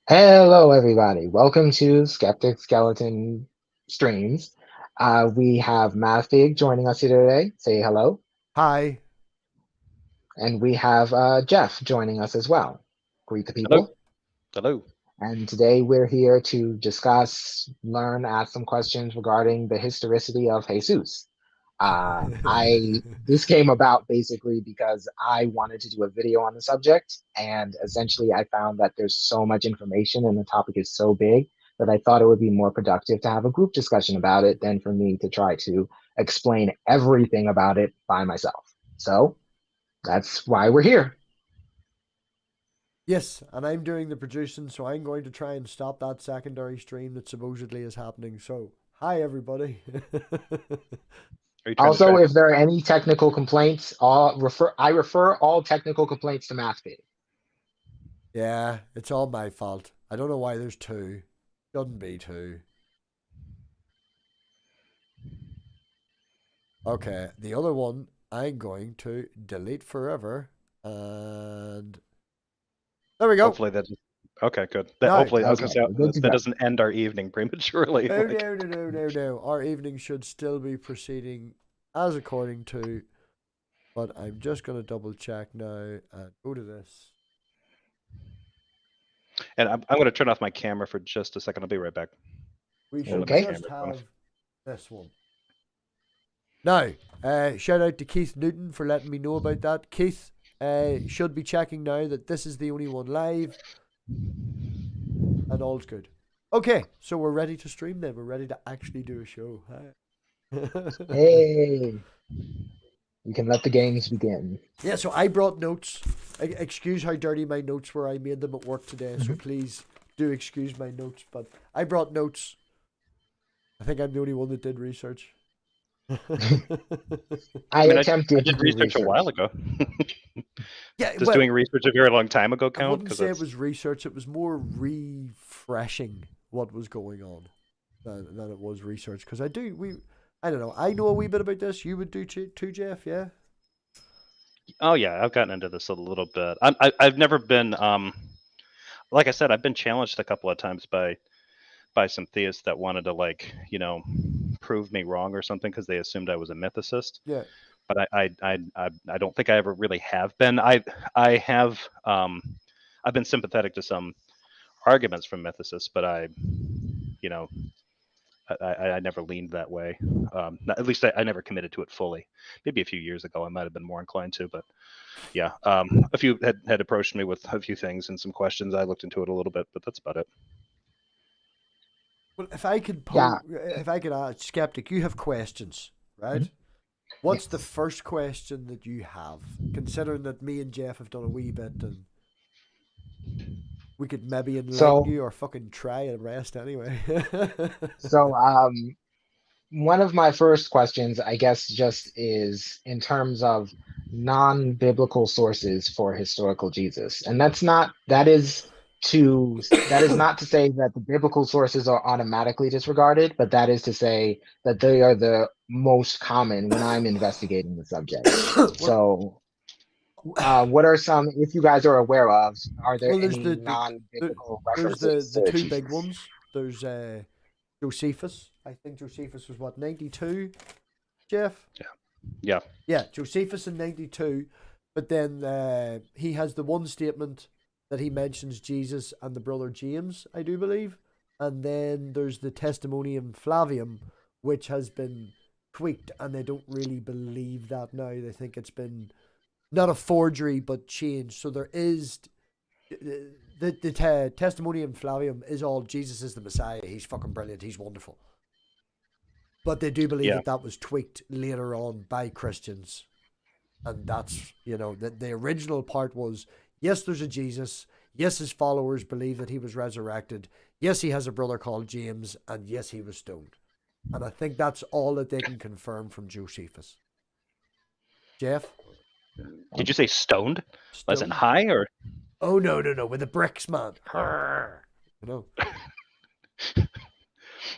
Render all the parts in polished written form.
Hello, everybody. Welcome to Skeptic Skeleton Streams. We have Mathig joining us here today. Say hello. Hi. And we have Jeff joining us as well. Greet the Hello. people. Hello. And today we're here to discuss, learn, ask some questions regarding the historicity of Jesus. This came about basically because I wanted to do a video on the subject, and essentially I found that there's so much information and the topic is so big that I thought it would be more productive to have a group discussion about it than for me to try to explain everything about it by myself. So that's why we're here. Yes, and I'm doing the producing, so I'm going to try and stop that secondary stream that supposedly is happening. So, hi everybody. Are you trying to Also, track? if there are any technical complaints, I refer all technical complaints to MathFeed. Yeah, it's all my fault. I don't know why there's two. Shouldn't be two. Okay, the other one I'm going to delete forever, and there we go. Hopefully that. Okay, good. That No, hopefully I was Okay, gonna say we're good to that go. doesn't end our evening prematurely. no, Like, no, no, no, no, no. Our evening should still be proceeding as according to. But I'm just going to double check now and go to this. and I'm gonna turn off my camera for just a second. I'll be right back. We Won't should let my Okay. just camera on. have this one. Now, shout out to Keith Newton for letting me know about that. Keith should be checking now that this is the only one live and all's good. Okay, so we're ready to stream then. We're ready to actually do a show. Hey, we can let the games begin. Yeah, so I brought notes. Excuse how dirty my notes were. I made them at work today, so please do excuse my notes. But I brought notes. I think I'm the only one that did research. I I mean, I attempted to did do research a while research. ago. Yeah, Does well, doing research a very long time ago I count? wouldn't Because say it that's was research. It was more refreshing what was going on than it was research. Because I don't know. I know a wee bit about this. You would do too, Jeff. Yeah. oh yeah, I've gotten into this a little bit. I've never been like I said, I've been challenged a couple of times by some theists that wanted to prove me wrong or something because they assumed I was a mythicist. Yeah. But I don't think I ever really have been. I have I've been sympathetic to some arguments from mythicists, but you know I never leaned that way. At least I never committed to it fully. Maybe a few years ago I might have been more inclined to, but yeah, a few had approached me with a few things and some questions. I looked into it a little bit, but that's about it. Well, if I could Yeah. ask skeptic, you have questions, right? What's the Yes. first question that you have? Considering that me and Jeff have done a wee bit, and we could maybe enlighten So, you or fucking try and rest anyway. so one of my first questions, I guess, just is in terms of non-biblical sources for historical Jesus, and that is not to say that the biblical sources are automatically disregarded, but that is to say that they are the most common when I'm investigating the subject. well, So, what are some, if you guys are aware of, are there well, there's any the non-biblical there's references the to two big Jesus? ones. There's Josephus. I think Josephus was what 92, Jeff. Yeah, yeah, Yeah, Josephus in 92, but then he has the one statement that he mentions Jesus and the brother James, I do believe, and then there's the Testimonium Flavium, which has been tweaked, and they don't really believe that now. They think it's been not a forgery but changed. So there is the Testimonium Flavium is all Jesus is the Messiah. He's fucking brilliant. He's wonderful. But they do believe yeah. that that was tweaked later on by Christians, and that's the original part was yes, there's a Jesus. Yes, his followers believe that he was resurrected. Yes, he has a brother called James, and yes, he was stoned. And I think that's all that they can confirm from Josephus. Jeff? Did you say stoned? As in Stoned? high or? Oh, no, no, no, with the bricks, man. You know?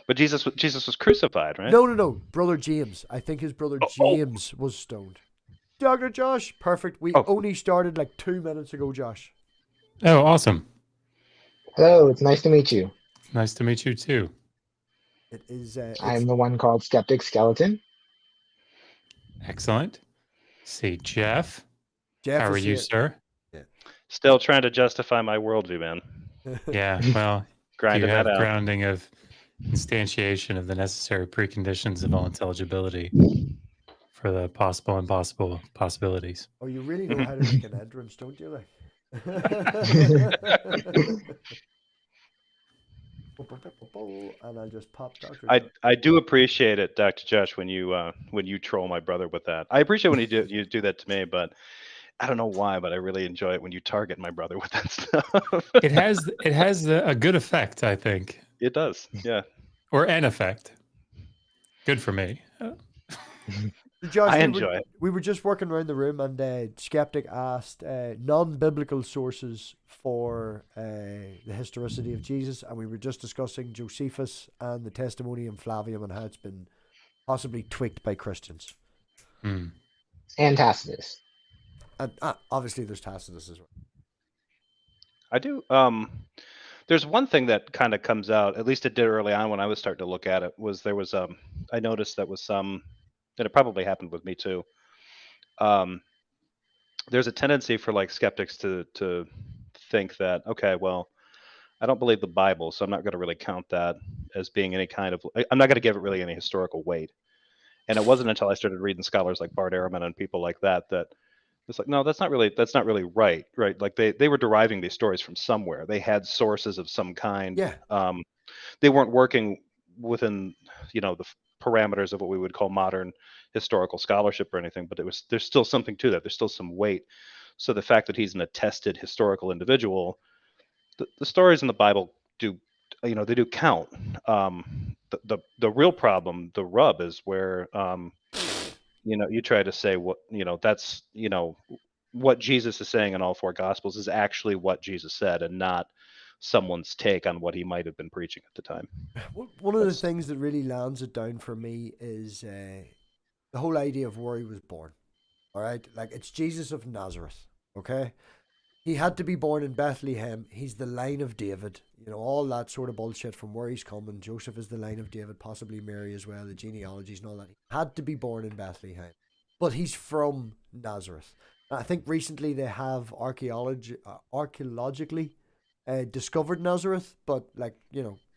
But Jesus was crucified, right? No, no, no. Brother James. I think his brother Oh, oh, James was stoned. Dr. Josh, perfect. We oh. only started like 2 minutes ago, Josh. Oh, awesome. Hello, it's nice to meet you. Nice to meet you too. It is. I'm It's the one called Skeptic Skeleton. Excellent. See, Jeff. Jeff How are is you, here. sir? Still trying to justify my worldview, man. Yeah, well, do you Grinding that have out. grounding of instantiation of the necessary preconditions of all intelligibility for the possible and possible possibilities? Oh, you really know Mhm. how to make an entrance, don't you? Like. And I just popped Doctor. I do appreciate it, Dr. Josh, when you troll my brother with that. I appreciate when you do that to me, but I don't know why, but I really enjoy it when you target my brother with that stuff. It has a good effect, I think, It does, yeah. or an effect. Good for me. Josh, I enjoy it. we were just working around the room, and Skeptic asked non-biblical sources for the historicity of Jesus, and we were just discussing Josephus and the Testimonium Flavium and how it's been possibly tweaked by Christians. Hmm. And Tacitus. And obviously, there's Tacitus as well. I do. There's one thing that kind of comes out, at least it did early on when I was starting to look at it, was there was I noticed that was some, and it probably happened with me too. Um, there's a tendency for like skeptics to think that, okay, well, I don't believe the Bible, so I'm not going to really count that as being any kind of. I'm not going to give it really any historical weight. And it wasn't until I started reading scholars like Bart Ehrman and people like that that it's like, no, that's not really right, right? Like they were deriving these stories from somewhere. They had sources of some kind. Yeah. They weren't working within, the parameters of what we would call modern historical scholarship or anything. But there's still something to that. There's still some weight. So the fact that he's an attested historical individual, the stories in the Bible do, they do count. The real problem, the rub, is where you try to say what that's what Jesus is saying in all four Gospels is actually what Jesus said, and not someone's take on what he might have been preaching at the time. One of the That's things that really lands it down for me is the whole idea of where he was born. All right, like it's Jesus of Nazareth. Okay, he had to be born in Bethlehem. He's the line of David. All that sort of bullshit from where he's coming. Joseph is the line of David, possibly Mary as well, the genealogies and all that. He had to be born in Bethlehem. But he's from Nazareth. I think recently they have archaeologically discovered Nazareth, but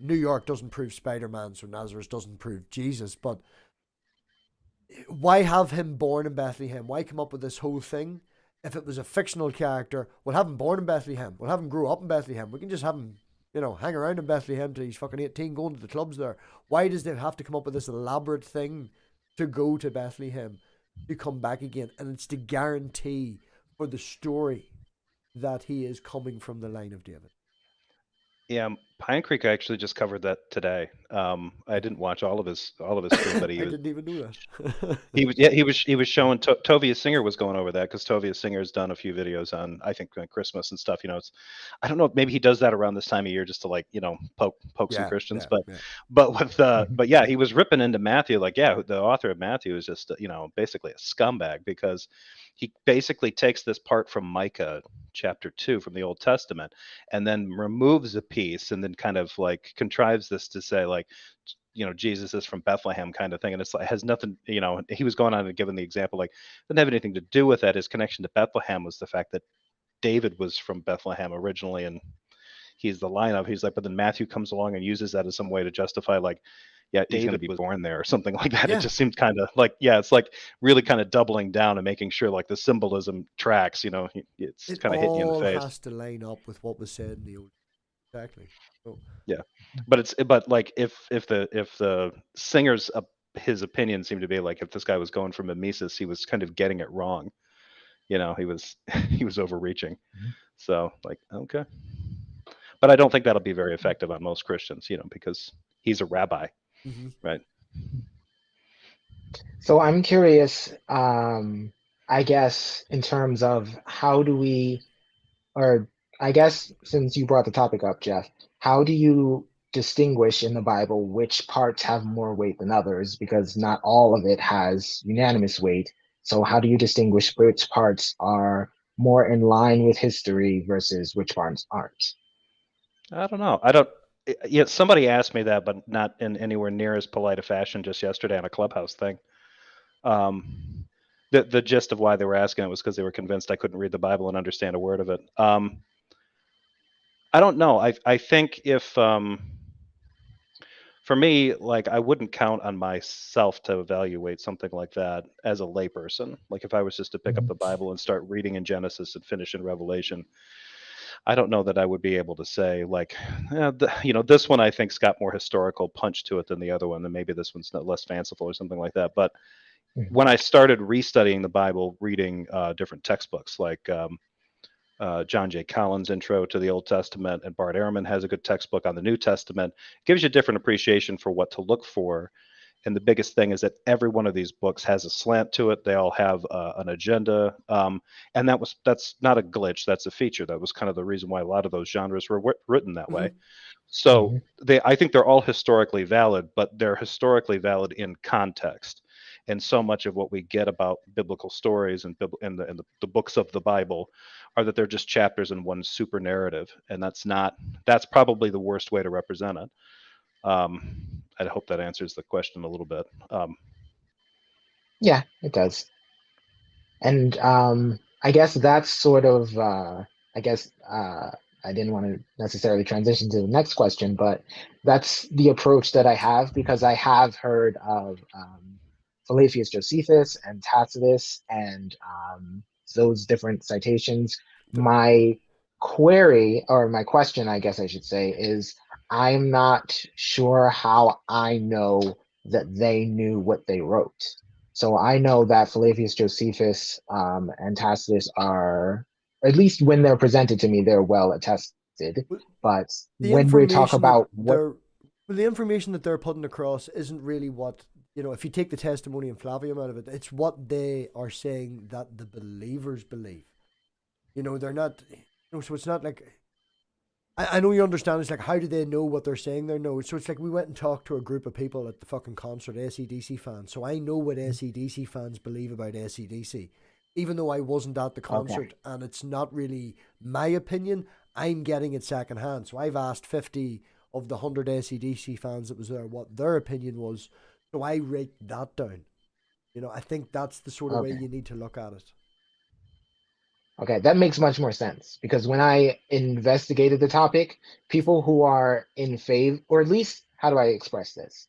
New York doesn't prove Spider-Man, so Nazareth doesn't prove Jesus. But why have him born in Bethlehem? Why come up with this whole thing? If it was a fictional character, we'll have him born in Bethlehem. We'll have him grow up in Bethlehem. We can just have him, hang around in Bethlehem till he's fucking 18, going to the clubs there. Why does they have to come up with this elaborate thing to go to Bethlehem, to come back again? And it's to guarantee for the story that he is coming from the line of David. Yeah, Pine Creek actually just covered that today. I didn't watch all of his stream, but I didn't even know that. he was showing Tovia Singer was going over that, because Tovia Singer's done a few videos on, I think, Christmas and stuff. I don't know, maybe he does that around this time of year just to poke some Christians, but yeah, he was ripping into Matthew, like, yeah, the author of Matthew is just basically a scumbag, because he basically takes this part from Micah chapter 2 from the Old Testament and then removes a piece and then kind of like contrives this to say, like, Jesus is from Bethlehem, kind of thing. And it's like, it has nothing, he was going on and giving the example, like, didn't have anything to do with that. His connection to Bethlehem was the fact that David was from Bethlehem originally, and he's the line of, he's like, but then Matthew comes along and uses that as some way to justify, like, yeah, he's going to be born there or something like that. Yeah. It just seemed kind of like, yeah, it's like really kind of doubling down and making sure like the symbolism tracks, it's kind of hitting you in the face. It all has to line up with what was said in the Old. Exactly. So. Yeah, but like if the singer's his opinion seemed to be like, if this guy was going for mimesis, he was kind of getting it wrong. He was he was overreaching. Mhm. So like, okay, but I don't think that'll be very effective on most Christians, because he's a rabbi, right? So I'm curious, I guess, in terms of how do we, or I guess since you brought the topic up, Jeff, how do you distinguish in the Bible which parts have more weight than others? Because not all of it has unanimous weight. So how do you distinguish which parts are more in line with history versus which parts aren't? I don't know. I don't. Yeah, somebody asked me that, but not in anywhere near as polite a fashion just yesterday on a Clubhouse thing. The gist of why they were asking it was because they were convinced I couldn't read the Bible and understand a word of it. I don't know. I think if for me, like I wouldn't count on myself to evaluate something like that as a layperson. Like if I was just to pick up the Bible and start reading in Genesis and finish in Revelation, I don't know that I would be able to say like, this one I think's got more historical punch to it than the other one, and maybe this one's less fanciful or something like that. But when I started restudying the Bible, reading different textbooks like John J. Collins' Intro to the Old Testament, and Bart Ehrman has a good textbook on the New Testament, it gives you a different appreciation for what to look for. And the biggest thing is that every one of these books has a slant to it. They all have an agenda, and that's not a glitch. That's a feature. That was kind of the reason why a lot of those genres were written that way. So I think they're all historically valid, but they're historically valid in context. And so much of what we get about biblical stories and the books of the Bible are that they're just chapters in one super narrative, and that's probably the worst way to represent it. I hope that answers the question a little bit. Yeah, it does. And I guess that's sort of, I didn't want to necessarily transition to the next question, but that's the approach that I have because I have heard of Flavius Josephus and Tacitus and those different citations. My query, or my question, I guess I should say, is I'm not sure how I know that they knew what they wrote. So I know that Flavius Josephus and Tacitus are, at least when they're presented to me, they're well attested. But The when we talk information that about what, the information that they're putting across isn't really what, if you take the testimony and Flavium out of it, it's what they are saying that the believers believe. They're not, so it's not like, I know you understand. It's like, how do they know what they're saying? They know. So it's like we went and talked to a group of people at the fucking concert, AC/DC fans. So I know what AC/DC fans believe about AC/DC, even though I wasn't at the okay, concert, and it's not really my opinion. I'm getting it secondhand. So I've asked 50 of the 100 AC/DC fans that was there what their opinion was. So I rate that down. I think that's the sort of way okay. you need to look at it. Okay, that makes much more sense because when I investigated the topic, people who are in favor, or at least how do I express this?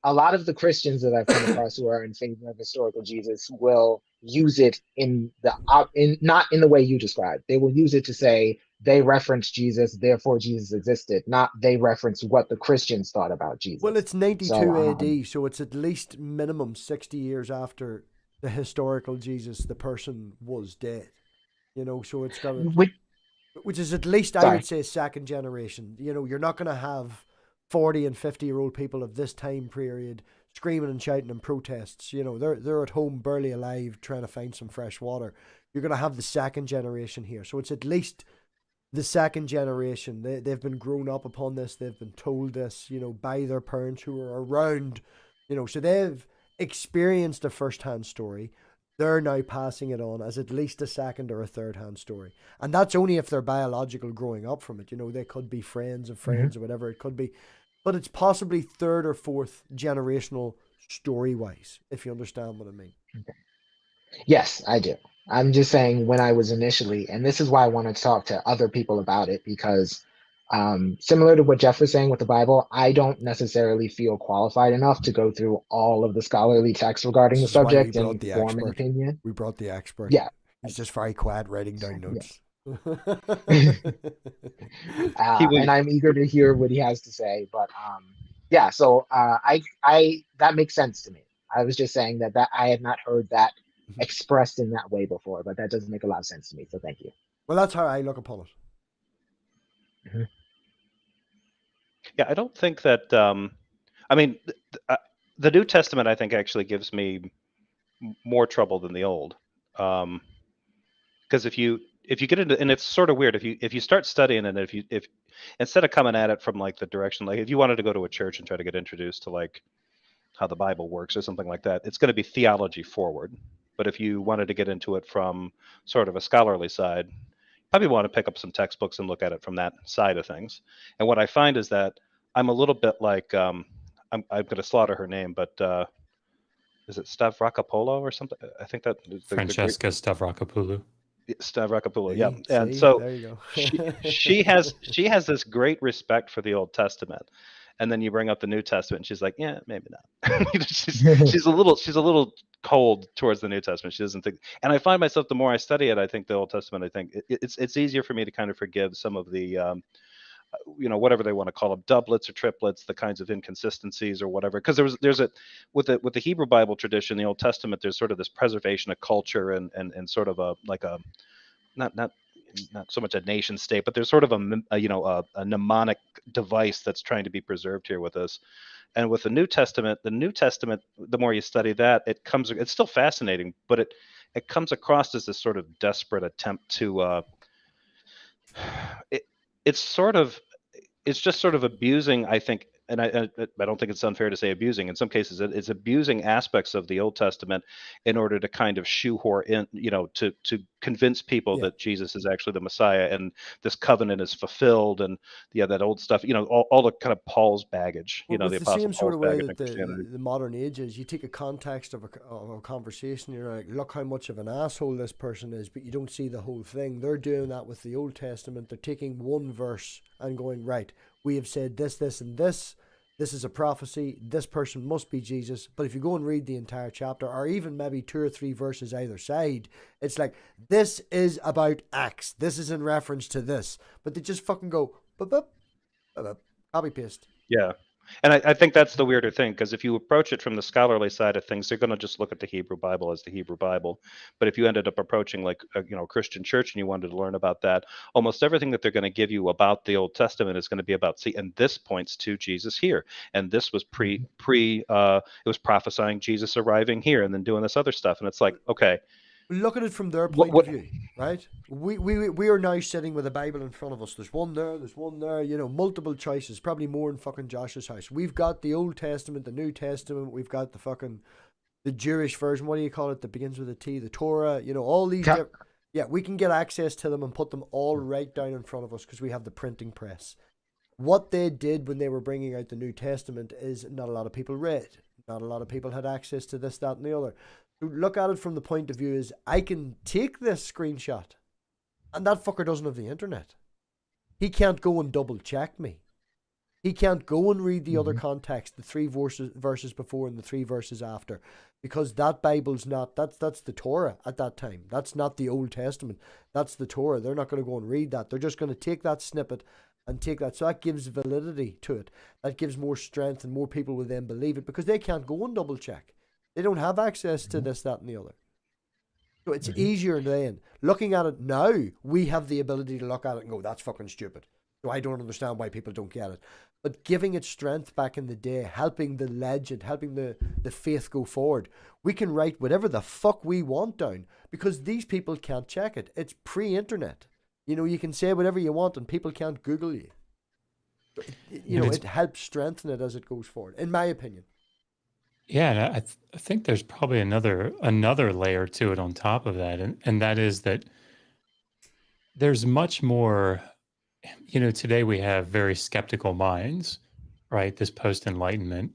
A lot of the Christians that I've come across who are in favor of historical Jesus will use it in not in the way you described. They will use it to say they reference Jesus, therefore Jesus existed, not they reference what the Christians thought about Well, Jesus. it's So 92 AD, so it's at least minimum 60 years after the historical Jesus, the person was dead. So it's got it, which, which is at least, I would sorry. say, second generation. You're not going to have 40 and 50-year-old people of this time period screaming and shouting in protests. They're at home barely alive trying to find some fresh water. You're going to have the second generation here. So it's at least the second generation. They've been grown up upon this. They've been told this, by their parents who are around, so they've experienced a first-hand story. They're now passing it on as at least a second or a third-hand story. And that's only if they're biological growing up from it. They could be friends of Mhm. friends or whatever it could be. But it's possibly third or fourth generational story-wise, if you understand what I mean. Yes, I do. I'm just saying when I was initially, and this is why I want to talk to other people about it because similar to what Jeff was saying with the Bible, I don't necessarily feel qualified enough to go through all of the scholarly texts regarding This the is why we subject brought and the form an expert. opinion. We brought the expert. Yeah, He's just very quiet writing down yeah. notes. He would. And I'm eager to hear what he has to say. But yeah, so I that makes sense to me. I was just saying that I had not heard that expressed in that way before, but that does make a lot of sense to me. So thank you. Well, that's how I look upon it. Mhm. Yeah, I don't think that. I mean, the New Testament, I think, actually gives me more trouble than the Old, because if you get into, and it's sort of weird if you start studying it, if instead of coming at it from like the direction, like if you wanted to go to a church and try to get introduced to like how the Bible works or something like that, it's going to be theology forward. But if you wanted to get into it from sort of a scholarly side, probably want to pick up some textbooks and look at it from that side of things. And what I find is that I'm a little bit like I'm going to slaughter her name, but is it Stavrakopoulos or something? I think that Francesca Stavrakopoulou. Stavrakopoulos, See, yeah. And see, so there you go. she has this great respect for the Old Testament, and then you bring up the New Testament, and she's like, yeah, maybe not. she's a little cold towards the New Testament. She doesn't think, and I find myself, the more I study it, I think the Old Testament, I think it's easier for me to kind of forgive some of the whatever they want to call them, doublets or triplets, the kinds of inconsistencies or whatever. Because there's a with the Hebrew Bible tradition, the Old Testament, there's sort of this preservation of culture and sort of a like a not so much a nation state, but there's sort of a mnemonic device that's trying to be preserved here with us. And with the New Testament, the more you study that, it's still fascinating, but it comes across as this sort of desperate attempt to it's just sort of abusing, I think, and I don't think it's unfair to say abusing. In some cases, it's abusing aspects of the Old Testament in order to kind of shoehorn in, to convince people that Jesus is actually the Messiah and this covenant is fulfilled, and that old stuff, all the kind of Paul's baggage, Well, the it's the Apostle same sort Paul's of way baggage in that Christianity. the modern age is. You take a context of a conversation, you're like, look how much of an asshole this person is, but you don't see the whole thing. They're doing that with the Old Testament. They're taking one verse and going, right, we have said this, this, and this. This is a prophecy. This person must be Jesus. But if you go and read the entire chapter, or even maybe 2 or 3 verses either side, it's like, this is about X. This is in reference to this. But they just fucking go, bup, bup, bup, bup, copy paste. Yeah. And I think that's the weirder thing, because if you approach it from the scholarly side of things, they're going to just look at the Hebrew Bible as the Hebrew Bible. But if you ended up approaching like a Christian church and you wanted to learn about that, almost everything that they're going to give you about the Old Testament is going to be about, see, and this points to Jesus here, and this was it was prophesying Jesus arriving here, and then doing this other stuff, and it's like, okay. Look at it from their point of view, right? We are now sitting with a Bible in front of us. There's one there, multiple choices, probably more in fucking Josh's house. We've got the Old Testament, the New Testament, we've got the Jewish version, what do you call it, that begins with a T, the Torah, all these we can get access to them and put them all right down in front of us because we have the printing press. What they did when they were bringing out the New Testament is not a lot of people read. Not a lot of people had access to this, that, and the other. Look at it from the point of view is, I can take this screenshot and that fucker doesn't have the internet. He can't go and double check me. He can't go and read the other context, the 3 verses before and the 3 verses after, because that Bible's not, that's the Torah at that time. That's not the Old Testament. That's the Torah. They're not going to go and read that. They're just going to take that snippet and take that. So that gives validity to it. That gives more strength, and more people will then believe it because they can't go and double check. They don't have access to this, that, and the other. So it's easier then. Looking at it now, we have the ability to look at it and go, that's fucking stupid. So I don't understand why people don't get it. But giving it strength back in the day, helping the legend, helping the faith go forward, we can write whatever the fuck we want down because these people can't check it. It's pre-internet. You can say whatever you want and people can't Google you. It helps strengthen it as it goes forward, in my opinion. Yeah, and I think there's probably another layer to it on top of that, and that is that there's much more. Today we have very skeptical minds, right? This post-Enlightenment.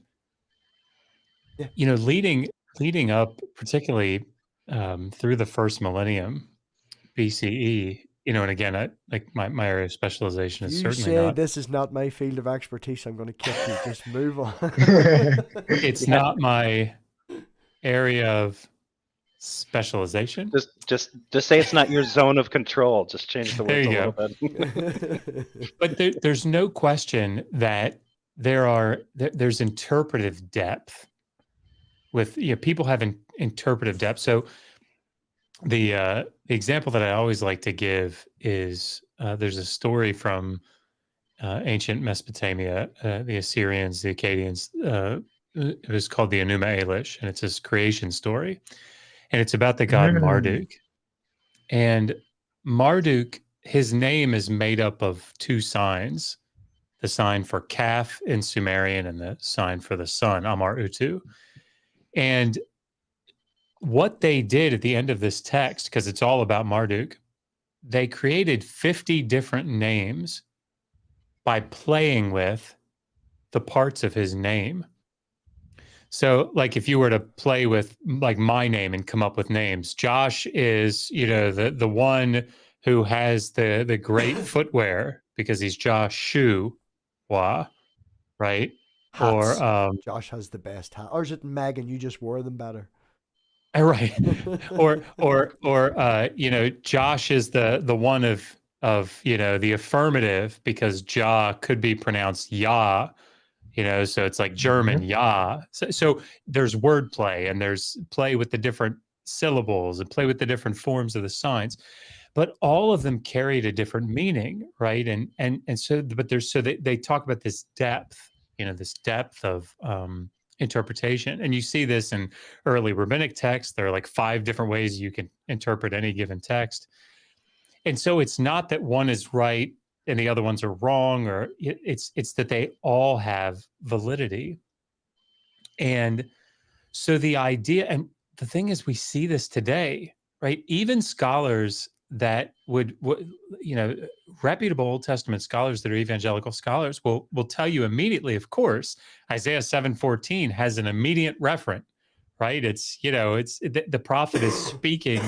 Yeah. Leading up, particularly through the first millennium BCE. And again, my area of specialization is certainly not. This is not my field of expertise, I'm going to kick you. Just move on. It's not my area of specialization. Just say it's not your zone of control. Just change the words a little bit. But there's no question that there's interpretive depth with people have interpretive depth. So the example that I always like to give is there's a story from ancient Mesopotamia, the Assyrians, the Akkadians. It was called the Enuma Elish, and it's this creation story. And it's about the god Marduk. And Marduk, his name is made up of 2 signs, the sign for Kaf in Sumerian and the sign for the sun, Amar Utu. And what they did at the end of this text, because it's all about Marduk, they created 50 different names by playing with the parts of his name. So like if you were to play with like my name and come up with names, Josh is, the one who has the great footwear because he's Joshua, right? Hats. Or Josh has the best hat. Or is it Megan? You just wore them better. right. or Josh is the one of the affirmative because Ja could be pronounced Ya. So it's like German, ja. So there's wordplay and there's play with the different syllables and play with the different forms of the signs, but all of them carried a different meaning, right? And so, but they talk about this depth, this depth of interpretation, and you see this in early rabbinic texts. There are like 5 different ways you can interpret any given text, and so it's not that one is right and the other ones are wrong, or it's that they all have validity. And so the idea, and the thing is, we see this today, right? Even scholars that would reputable Old Testament scholars that are evangelical scholars will tell you immediately, of course, Isaiah 7:14 has an immediate referent, right? It's the prophet is speaking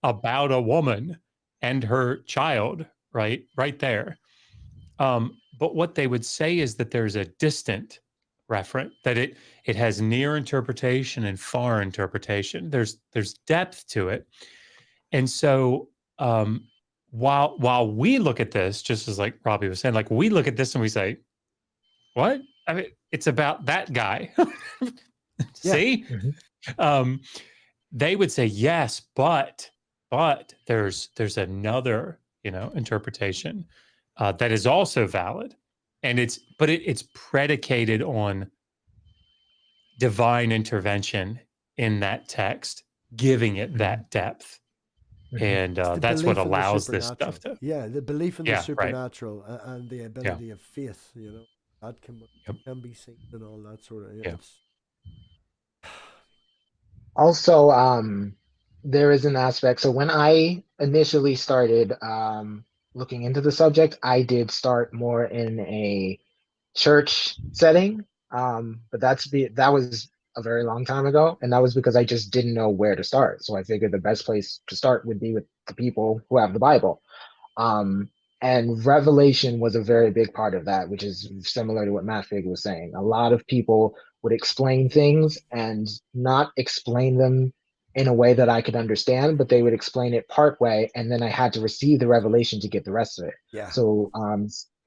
about a woman and her child, right there. But what they would say is that there's a distant referent, that it has near interpretation and far interpretation. There's depth to it. And so while we look at this, just as like Robbie was saying, like we look at this and we say, what? I mean, it's about that guy. See? They would say, yes, but there's another, interpretation that is also valid. And it's predicated on divine intervention in that text, giving it that depth. And that's what allows this stuff to. Yeah, the belief in the supernatural, right. And the ability of faith, that can be seen and all that sort of. Yeah. Also, there is an aspect. So when I initially started looking into the subject, I did start more in a church setting, but that was a very long time ago, and that was because I just didn't know where to start. So I figured the best place to start would be with the people who have the Bible. And Revelation was a very big part of that, which is similar to what Matt Fig was saying. A lot of people would explain things and not explain them in a way that I could understand, but they would explain it part way, and then I had to receive the revelation to get the rest of it. Yeah. So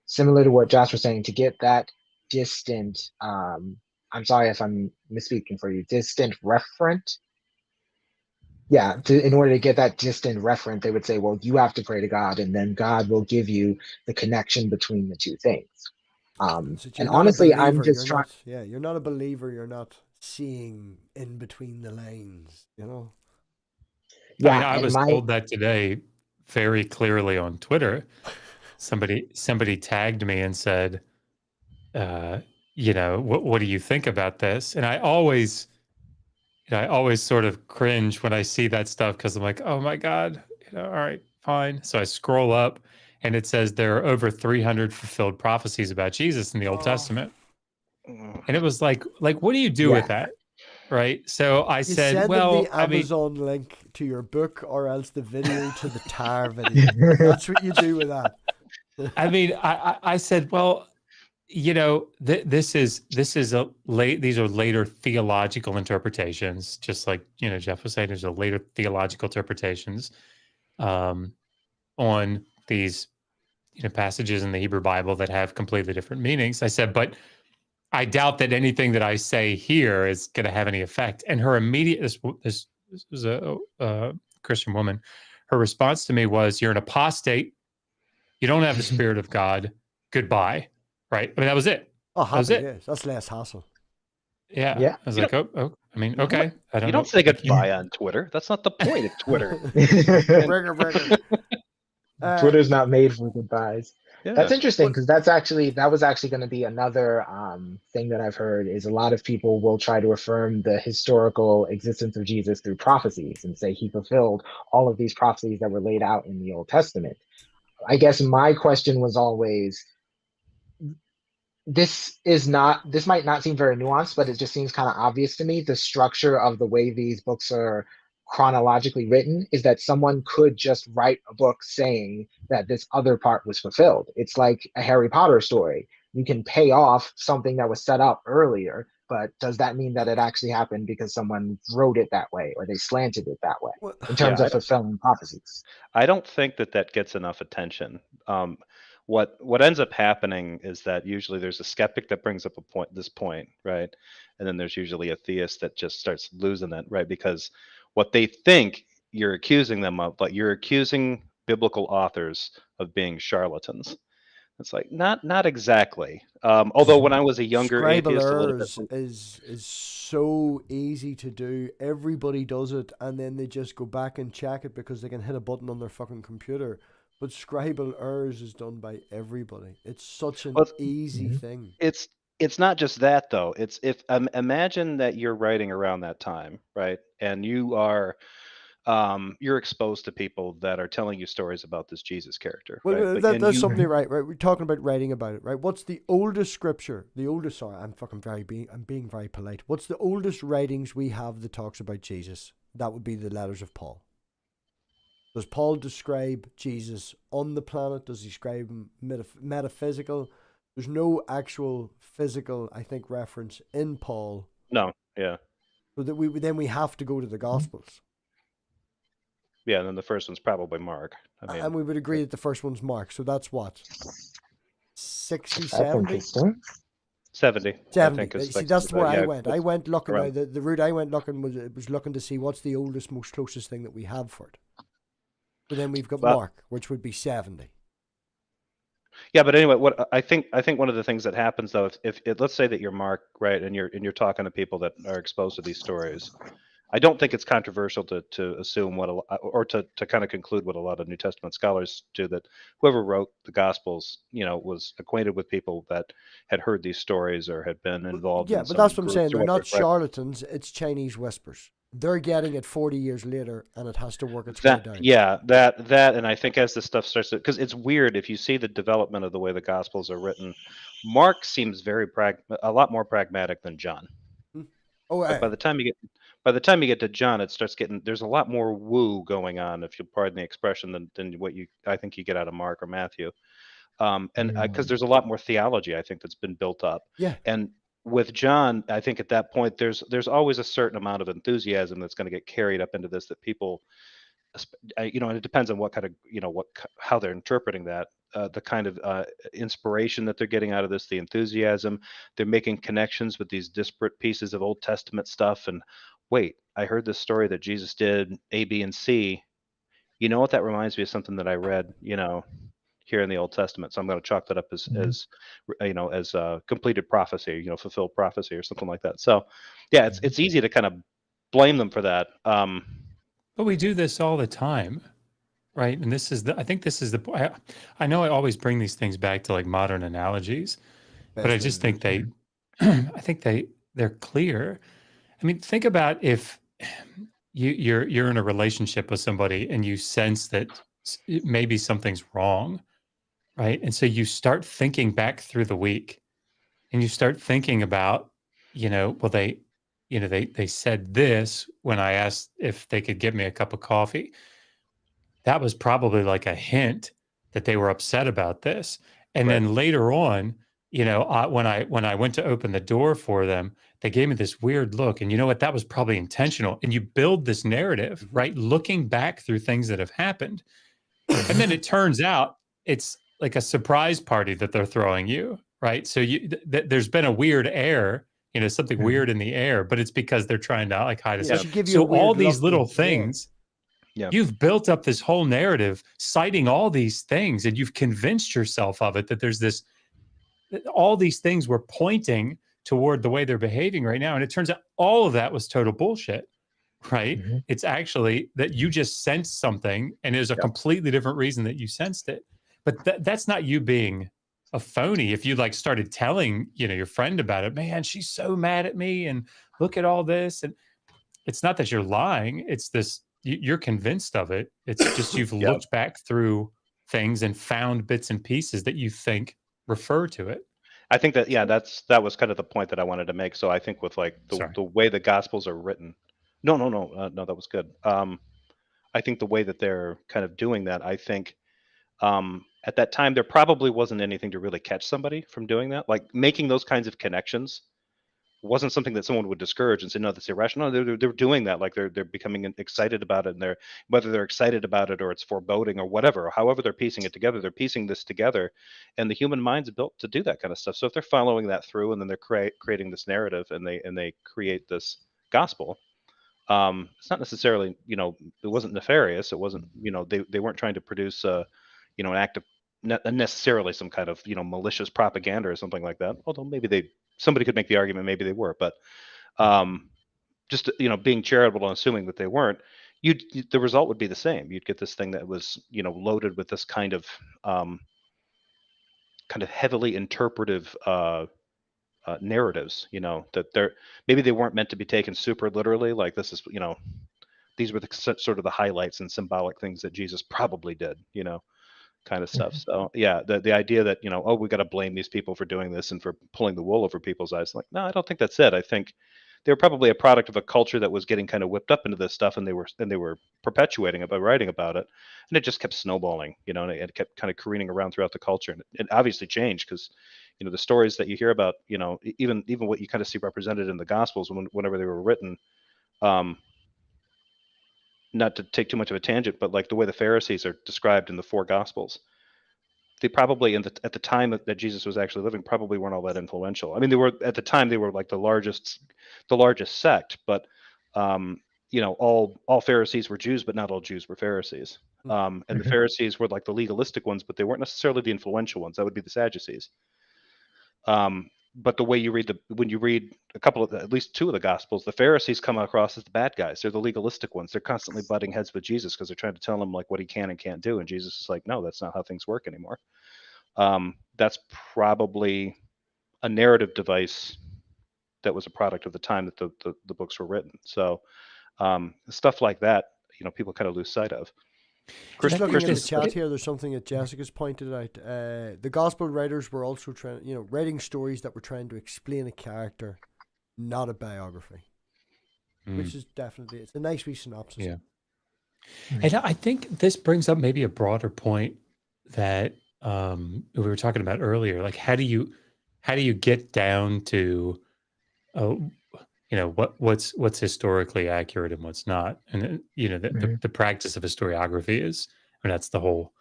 similar to what Josh was saying, to get that distant, I'm sorry if I'm misspeaking for you, distant referent. Yeah, in order to get that distant referent, they would say, well, you have to pray to God, and then God will give you the connection between the two things. And honestly, I'm just trying. Yeah, you're not a believer. You're not seeing in between the lines, Yeah, I mean, I was told that today very clearly on Twitter. Somebody tagged me and said, what do you think about this? And I always sort of cringe when I see that stuff because I'm like, oh my God, all right, fine. So I scroll up and it says there are over 300 fulfilled prophecies about Jesus in the Old Testament. And it was like, what do you do with that? Right. So I said, well, the Amazon link to your book or else the video to the tar video. That's what you do with that. I mean, I said, well, these are later theological interpretations, just like, Jeff was saying, there's a later theological interpretations on these, passages in the Hebrew Bible that have completely different meanings. I said, but I doubt that anything that I say here is going to have any effect. And her immediate, this was a Christian woman, her response to me was, you're an apostate. You don't have the Spirit of God. Goodbye. Right. I mean, that was it. Oh, that was it. Yes. That's less hassle. Yeah. I was like, okay. I don't know. Say goodbye on Twitter. That's not the point of Twitter. Burger. Twitter's not made for goodbyes. That's interesting But because that was actually going to be another thing that I've heard is a lot of people will try to affirm the historical existence of Jesus through prophecies and say he fulfilled all of these prophecies that were laid out in the Old Testament. I guess my question was always this might not seem very nuanced, but it just seems kind of obvious to me. The structure of the way these books are chronologically written is that someone could just write a book saying that this other part was fulfilled. It's like a Harry Potter story. You can pay off something that was set up earlier, but does that mean that it actually happened because someone wrote it that way or they slanted it that way what, in Yeah, terms of fulfilling prophecies? I don't think that gets enough attention. What ends up happening is that usually there's a skeptic that brings up this point, right? And then there's usually a theist that just starts losing it, right? Because what they think you're accusing them of, like you're accusing biblical authors of being charlatans. It's like not exactly. Although when I was a younger scribal atheist, a little bit. errors is so easy to do. Everybody does it, and then they just go back and check it because they can hit a button on their fucking computer. But scribal errors is done by everybody. It's such an Well, easy Mhm. thing. it's not just that though. It's if imagine that you're writing around that time, right? And you're exposed to people that are telling you stories about this Jesus character, Well, right? But that, and that's you something Mhm. right. We're talking about writing about it, right? What's the oldest scripture? The oldest. Sorry, I'm being very polite. What's the oldest writings we have that talks about Jesus? That would be the letters of Paul. Does Paul describe Jesus on the planet? Does he describe him metaphysical? There's no actual physical, I think, reference in Paul. no, yeah, So that we have to go to the Gospels, yeah. And then the first one's probably Mark. I and mean, we would agree that the first one's Mark. So that's what 60, That's 70? interesting. 70, I 70. think is See, like that's where I yeah, went. I it's went looking now. around. The route I went looking was looking to see what's the oldest, most closest thing that we have for it. But then we've got Well, Mark, which would be 70. yeah, but anyway, what I think one of the things that happens though, if let's say that you're Mark, right, and you're talking to people that are exposed to these stories, I don't think it's controversial to assume or to kind of conclude what a lot of New Testament scholars do, that whoever wrote the Gospels, was acquainted with people that had heard these stories or had been involved Yeah, in but that's some what I'm saying. groups or They're not whatever. Right? charlatans. It's Chinese whispers. They're getting it 40 years later, and it has to work its way That down. yeah, that, and I think as this stuff starts to, because it's weird if you see the development of the way the Gospels are written, Mark seems a lot more pragmatic than John. Hmm? Oh, But by the time you get to John, it starts getting, there's a lot more woo going on, if you'll pardon the expression, than what I think you get out of Mark or Matthew. And because Mm. there's a lot more theology, I think, that's been built up. yeah. And with John, I think at that point there's always a certain amount of enthusiasm that's going to get carried up into this, that people, and it depends on what kind of, how they're interpreting that. The kind of inspiration that they're getting out of this, the enthusiasm, they're making connections with these disparate pieces of Old Testament stuff. And wait, I heard this story that Jesus did A, B, and C. You know what? That reminds me of something that I read, here in the Old Testament. So I'm going to chalk that up as Mhm. as completed prophecy, fulfilled prophecy or something like that. So yeah, it's Mhm. it's easy to kind of blame them for that. But we do this all the time, right? And I think this is I know I always bring these things back to like modern analogies, but I Best way to just do think it. I think they're clear. I mean, think about if you're in a relationship with somebody and you sense that maybe something's wrong, right? And so you start thinking back through the week and you start thinking about, well, they said this when I asked if they could give me a cup of coffee. That was probably like a hint that they were upset about this. And Right. then later on, when I went to open the door for them, they gave me this weird look. And you know what? That was probably intentional. And you build this narrative, Mhm. right? Looking back through things that have happened. And then it turns out it's like a surprise party that they're throwing you, right? So there's been a weird air, something Mhm. weird in the air, but it's because they're trying to like hide us. They Yeah. should give you a So all weird these look. little Yeah. things, Yeah. you've built up this whole narrative citing all these things, and you've convinced yourself of it, that all these things were pointing toward the way they're behaving right now. And it turns out all of that was total bullshit, right? Mhm. It's actually that you just sensed something and there's a Yep. completely different reason that you sensed it. but that's not you being a phony. If you like started telling, your friend about it, man, she's so mad at me and look at all this. And it's not that you're lying. It's this, you're convinced of it. It's just, you've Yeah. looked back through things and found bits and pieces that you think refer to it. I think that, yeah, that was kind of the point that I wanted to make. So I think with like Sorry. the way the Gospels are written, no, that was good. I think the way that they're kind of doing that, I think at that time there probably wasn't anything to really catch somebody from doing that. Like making those kinds of connections wasn't something that someone would discourage and say, no, that's irrational. No, they're doing that. Like they're becoming excited about it, and whether they're excited about it or it's foreboding or whatever, however they're piecing it together, they're piecing this together, and the human mind's built to do that kind of stuff. So if they're following that through, and then they're creating this narrative, and they create this gospel, it's not necessarily, it wasn't nefarious. It wasn't, they weren't trying to produce an act of necessarily some kind of malicious propaganda or something like that. Although maybe somebody could make the argument maybe they were, but just being charitable and assuming that they weren't, the result would be the same. You'd get this thing that was loaded with this kind of heavily interpretive narratives. That maybe they weren't meant to be taken super literally. Like this is these were sort of the highlights and symbolic things that Jesus probably did. Kind of stuff. So yeah, the idea that we got to blame these people for doing this and for pulling the wool over people's eyes, like, no, I don't think that's it. I think they were probably a product of a culture that was getting kind of whipped up into this stuff, and they were perpetuating it by writing about it, and it just kept snowballing, and it kept kind of careening around throughout the culture, and it obviously changed because the stories that you hear about, even what you kind of see represented in the Gospels whenever they were written. Not to take too much of a tangent, but like the way the Pharisees are described in the four Gospels, they probably at the time that Jesus was actually living probably weren't all that influential. I mean, they were at the time, they were like the largest sect, but all Pharisees were Jews, but not all Jews were Pharisees. And the Pharisees were like the legalistic ones, but they weren't necessarily the influential ones. That would be the Sadducees. But the way when you read at least two of the Gospels, the Pharisees come across as the bad guys. They're the legalistic ones. They're constantly butting heads with Jesus because they're trying to tell him like what he can and can't do. And Jesus is like, no, that's not how things work anymore. That's probably a narrative device that was a product of the time that the books were written. So stuff like that, people kind of lose sight of. Just looking in the chat here, there's something that Jessica's pointed out. The gospel writers were also writing stories that were trying to explain a character, not a biography, which is definitely, it's a nice wee synopsis. Yeah. And I think this brings up maybe a broader point that we were talking about earlier. Like, how do you get down to, what's historically accurate and what's not, and the practice of historiography is, that's the whole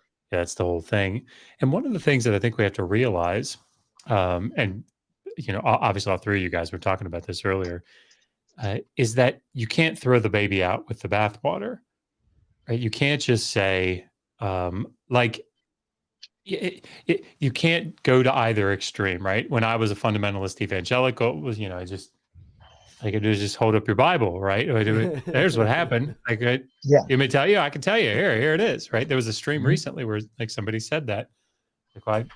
thing. And one of the things that I think we have to realize, and obviously all three of you guys were talking about this earlier, is that you can't throw the baby out with the bathwater, right? You can't just say you can't go to either extreme, right? When I was a fundamentalist evangelical, it was I could just hold up your Bible, right? There's what happened. You may tell you, I can tell you, here it is, right? There was a stream recently where like somebody said that. Like,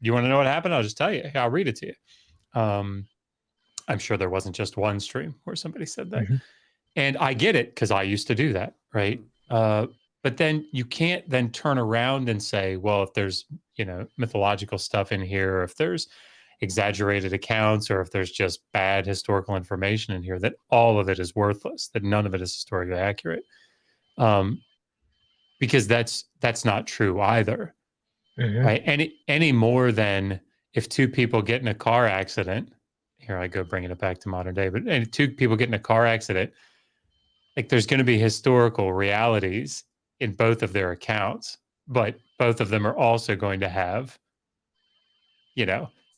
you want to know what happened? I'll just tell you. I'll read it to you. I'm sure there wasn't just one stream where somebody said that. And I get it because I used to do that, right? But then you can't then turn around and say, well, if there's, mythological stuff in here, or if there's exaggerated accounts, or if there's just bad historical information in here, that all of it is worthless, that none of it is historically accurate. Because that's not true either. Right? Any more than if two people get in a car accident, here I go bringing it back to modern day, but two people get in a car accident, like there's going to be historical realities in both of their accounts, but both of them are also going to have,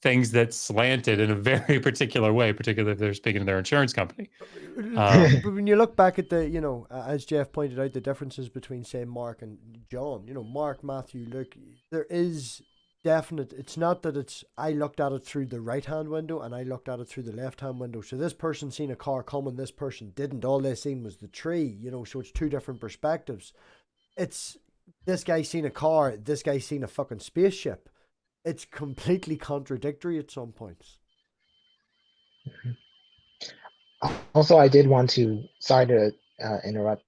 things that slanted in a very particular way, particularly if they're speaking to their insurance company. But when you look back at the, as Jeff pointed out, the differences between, say, Mark and John, Mark, Matthew, Luke, there is definite, it's not that I looked at it through the right-hand window and I looked at it through the left-hand window. So this person seen a car coming, this person didn't. All they seen was the tree, so it's two different perspectives. this guy's seen a car, this guy's seen a fucking spaceship. It's completely contradictory at some points. Also, I did want to, sorry to interrupt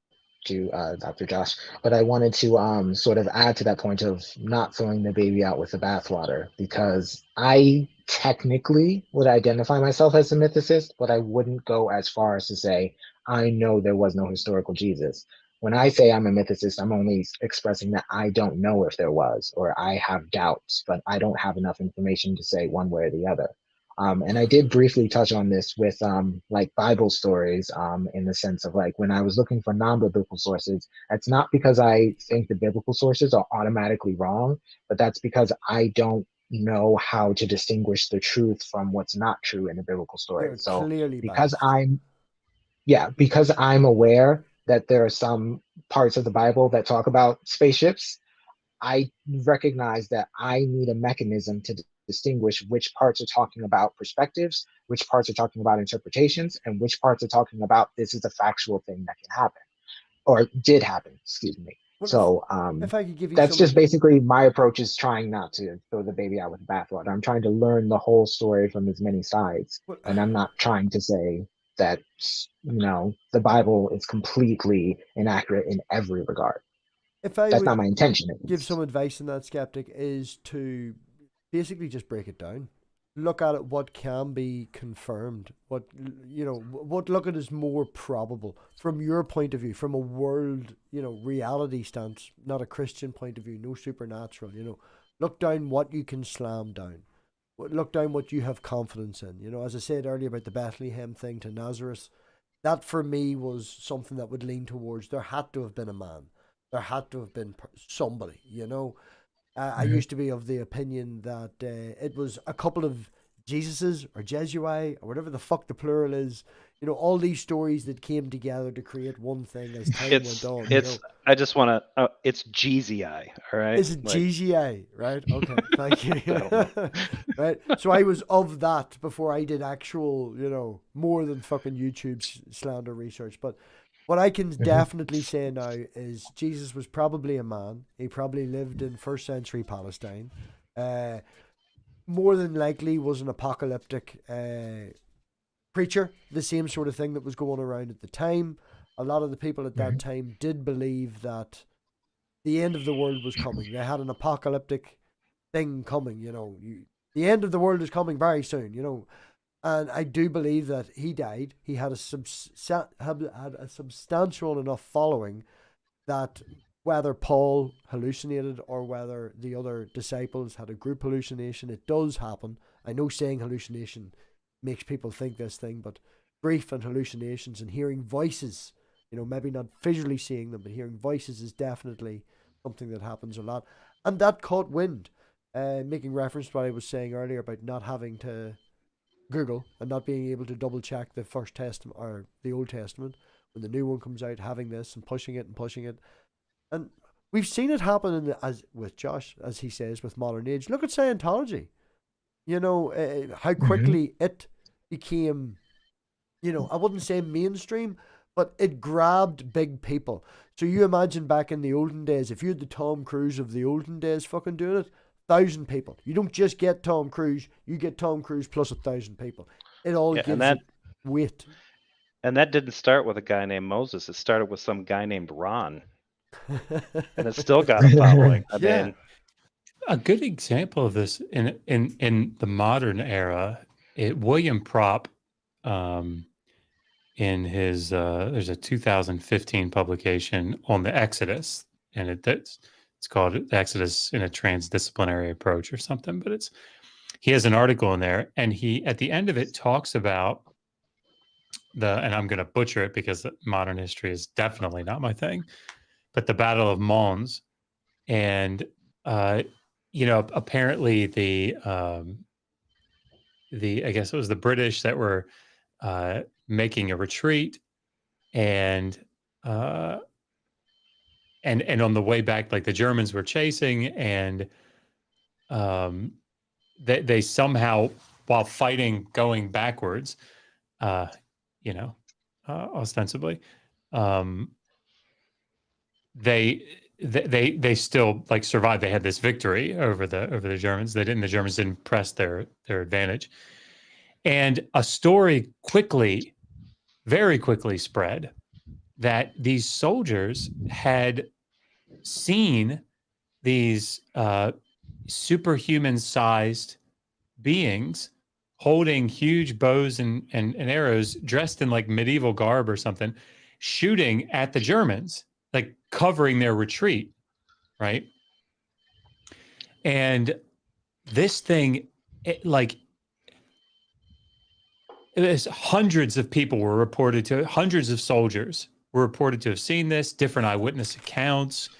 you, Dr. Josh, but I wanted to sort of add to that point of not throwing the baby out with the bathwater, because I technically would identify myself as a mythicist, but I wouldn't go as far as to say, I know there was no historical Jesus. When I say I'm a mythicist, I'm only expressing that I don't know if there was, or I have doubts, but I don't have enough information to say one way or the other. And I did briefly touch on this with like Bible stories, in the sense of like when I was looking for non-biblical sources, that's not because I think the biblical sources are automatically wrong, but that's because I don't know how to distinguish the truth from what's not true in the biblical story. They're So clearly because biased. because I'm aware that there are some parts of the Bible that talk about spaceships, I recognize that I need a mechanism to distinguish which parts are talking about perspectives, which parts are talking about interpretations, and which parts are talking about this is a factual thing that can happen or did happen, excuse me. Well, So if I could give you that's some, just basically my approach, is trying not to throw the baby out with the bathwater. I'm trying to learn the whole story from as many sides. well, And I'm not trying to say that, the Bible is completely inaccurate in every regard. if I That's would not my intention, at give least. some advice on that, skeptic, is to basically just break it down. Look at it, what can be confirmed, what what look at is more probable from your point of view, from a world, reality stance, not a Christian point of view, no supernatural. Look down what you can slam down. Look down what you have confidence in. As I said earlier about the Bethlehem thing to Nazareth, that for me was something that would lean towards there had to have been a man, there had to have been somebody. I Mhm. used to be of the opinion that it was a couple of Jesuses or Jesui or whatever the fuck the plural is. All these stories that came together to create one thing as time went on. It's I just want to it's GZI, all right? Is it Like GGI? Right. Okay. Thank you. I don't know. Right. So I was of that before I did actual, more than fucking YouTube slander research. But what I can Mhm. definitely say now is Jesus was probably a man. He probably lived in first century Palestine. Uh, More than likely was an apocalyptic preacher, the same sort of thing that was going around at the time. A lot of the people at that Mhm. time did believe that the end of the world was coming. They had an apocalyptic thing coming. The end of the world is coming very soon. And I do believe that he died. He had had a substantial enough following that whether Paul hallucinated or whether the other disciples had a group hallucination, it does happen. I know saying hallucination makes people think this thing, but grief and hallucinations and hearing voices, maybe not visually seeing them, but hearing voices is definitely something that happens a lot. And that caught wind, making reference to what I was saying earlier about not having to Google and not being able to double check the First Testament or the Old Testament when the new one comes out, having this and pushing it and pushing it. And we've seen it happen as with Josh, as he says, with modern age. Look at Scientology. How Mhm. quickly it became, I wouldn't say mainstream, but it grabbed big people. So you imagine back in the olden days, if you had the Tom Cruise of the olden days fucking doing it, 1,000 people. You don't just get Tom Cruise, you get Tom Cruise plus 1,000 people. It all Yeah, gives it weight. and that didn't start with a guy named Moses. It started with some guy named Ron, and it still got a following. I Yeah. mean, A good example of this in the modern era, William Prop, um, in his there's a 2015 publication on the Exodus, and it's called Exodus in a Transdisciplinary Approach or something. But he has an article in there, and he at the end of it talks about and I'm going to butcher it because modern history is definitely not my thing, but the Battle of Mons, and uh, apparently the I guess it was the British that were making a retreat, and uh, and on the way back, like the Germans were chasing, and um, they somehow, while fighting going backwards, uh, you know, ostensibly, um, they they still like survived. They had this victory over the Germans. The Germans didn't press their advantage. And a story very quickly spread that these soldiers had seen these superhuman sized beings holding huge bows and arrows, dressed in like medieval garb or something, shooting at the Germans, like covering their retreat, right? And this thing, it was hundreds of people were reported to, hundreds of soldiers were reported to have seen this, different eyewitness accounts.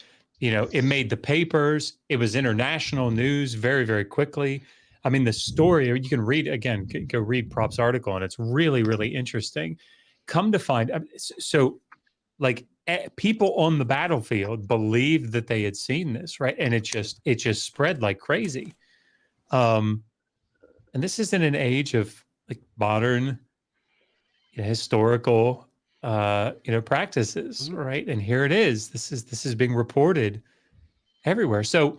It made the papers. It was international news very, very quickly. I mean, the story, you can read, again, go read Prop's article, and it's really, really interesting. Come to find, so like people on the battlefield believed that they had seen this, right? And it just spread like crazy. And this is in an age of like modern historical practices, right? And here it is. This is being reported everywhere. So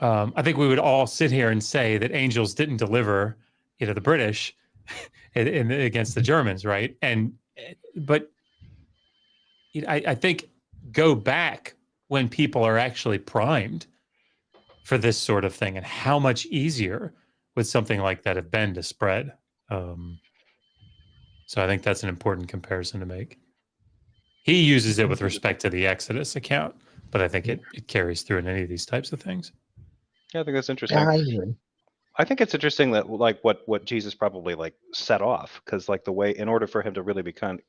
I think we would all sit here and say that angels didn't deliver, the British against the Germans, right? But I think go back when people are actually primed for this sort of thing, and how much easier would something like that have been to spread. So I think that's an important comparison to make. He uses it with respect to the Exodus account, but I think it carries through in any of these types of things. Yeah, I think that's interesting. Yeah, I agree. I think it's interesting that like what Jesus probably like set off, because like the way, in order for him to really become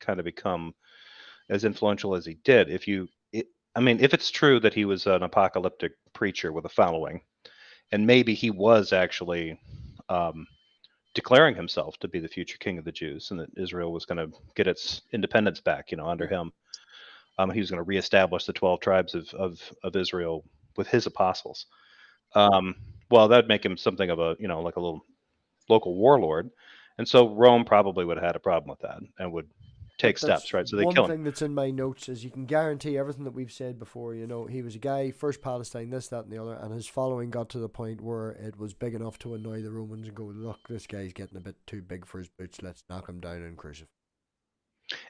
as influential as he did, if it's true that he was an apocalyptic preacher with a following, and maybe he was actually declaring himself to be the future king of the Jews, and that Israel was going to get its independence back, under him. He was going to reestablish the 12 tribes of Israel with his apostles. Well, that'd make him something of a, like a little local warlord. And so Rome probably would have had a problem with that and would take steps, right? So they kill him. One thing that's in my notes is you can guarantee everything that we've said before. He was a guy, first Palestine, this, that, and the other, and his following got to the point where it was big enough to annoy the Romans and go, look, this guy's getting a bit too big for his boots. Let's knock him down and crucify.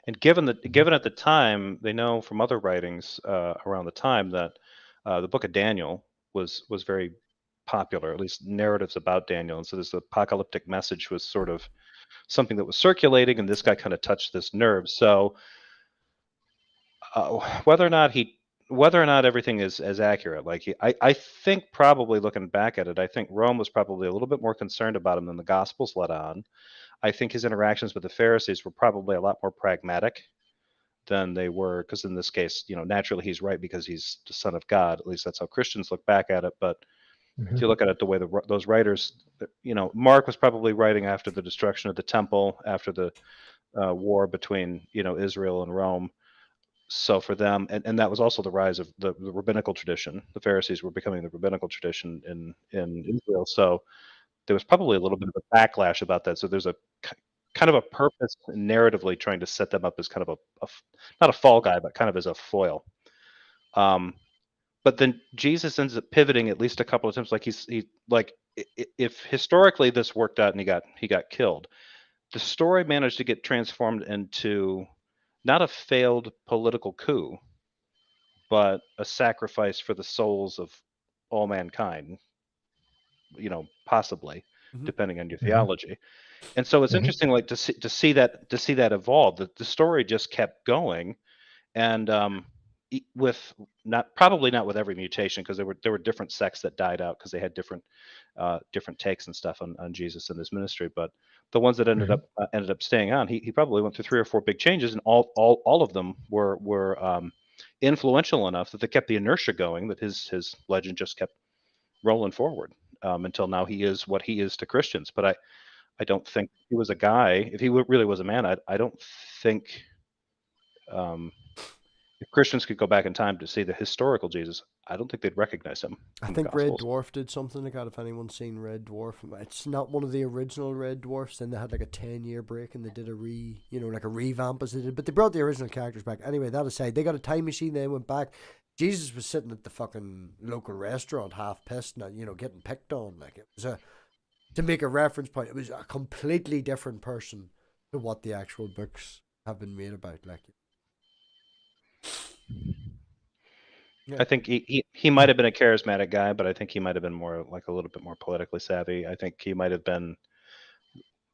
And given at the time, they know from other writings around the time that the book of Daniel was very popular, at least narratives about Daniel. And so this apocalyptic message was sort of something that was circulating, and this guy kind of touched this nerve. So whether or not everything is as accurate, I think probably looking back at it, I think Rome was probably a little bit more concerned about him than the Gospels let on. I think his interactions with the Pharisees were probably a lot more pragmatic than they were, because in this case, naturally he's right because he's the Son of God. At least that's how Christians look back at it. But if you look at it the way those writers, Mark was probably writing after the destruction of the temple, after the war between Israel and Rome. So for them, and that was also the rise of the rabbinical tradition. The Pharisees were becoming the rabbinical tradition in Israel. So there was probably a little bit of a backlash about that. So there's a kind of a purpose narratively trying to set them up as kind of a not a fall guy, but kind of as a foil. But then Jesus ends up pivoting at least a couple of times. Like if historically this worked out and he got killed, the story managed to get transformed into not a failed political coup, but a sacrifice for the souls of all mankind. Possibly, depending on your theology. And so it's interesting, like to see that evolve. The story just kept going, and with probably not with every mutation, because there were different sects that died out because they had different takes and stuff on Jesus and his ministry. But the ones that ended up staying on, he probably went through 3 or 4 big changes, and all of them were influential enough that they kept the inertia going, that his legend just kept rolling forward until now he is what he is to Christians. But I don't think he was a guy. If he really was a man, I don't think if Christians could go back in time to see the historical Jesus, I don't think they'd recognize him. I think Red Dwarf did something like that. If anyone's seen Red Dwarf, it's not one of the original Red Dwarfs. Then they had like a 10-year break and they did a revamp as they did. But they brought the original characters back. Anyway, that aside, they got a time machine. They went back. Jesus was sitting at the fucking local restaurant, half pissed and getting picked on. Like it was to make a reference point. It was a completely different person to what the actual books have been made about. Like, yeah. I think he might have been a charismatic guy, but I think he might have been more like a little bit more politically savvy. I think he might have been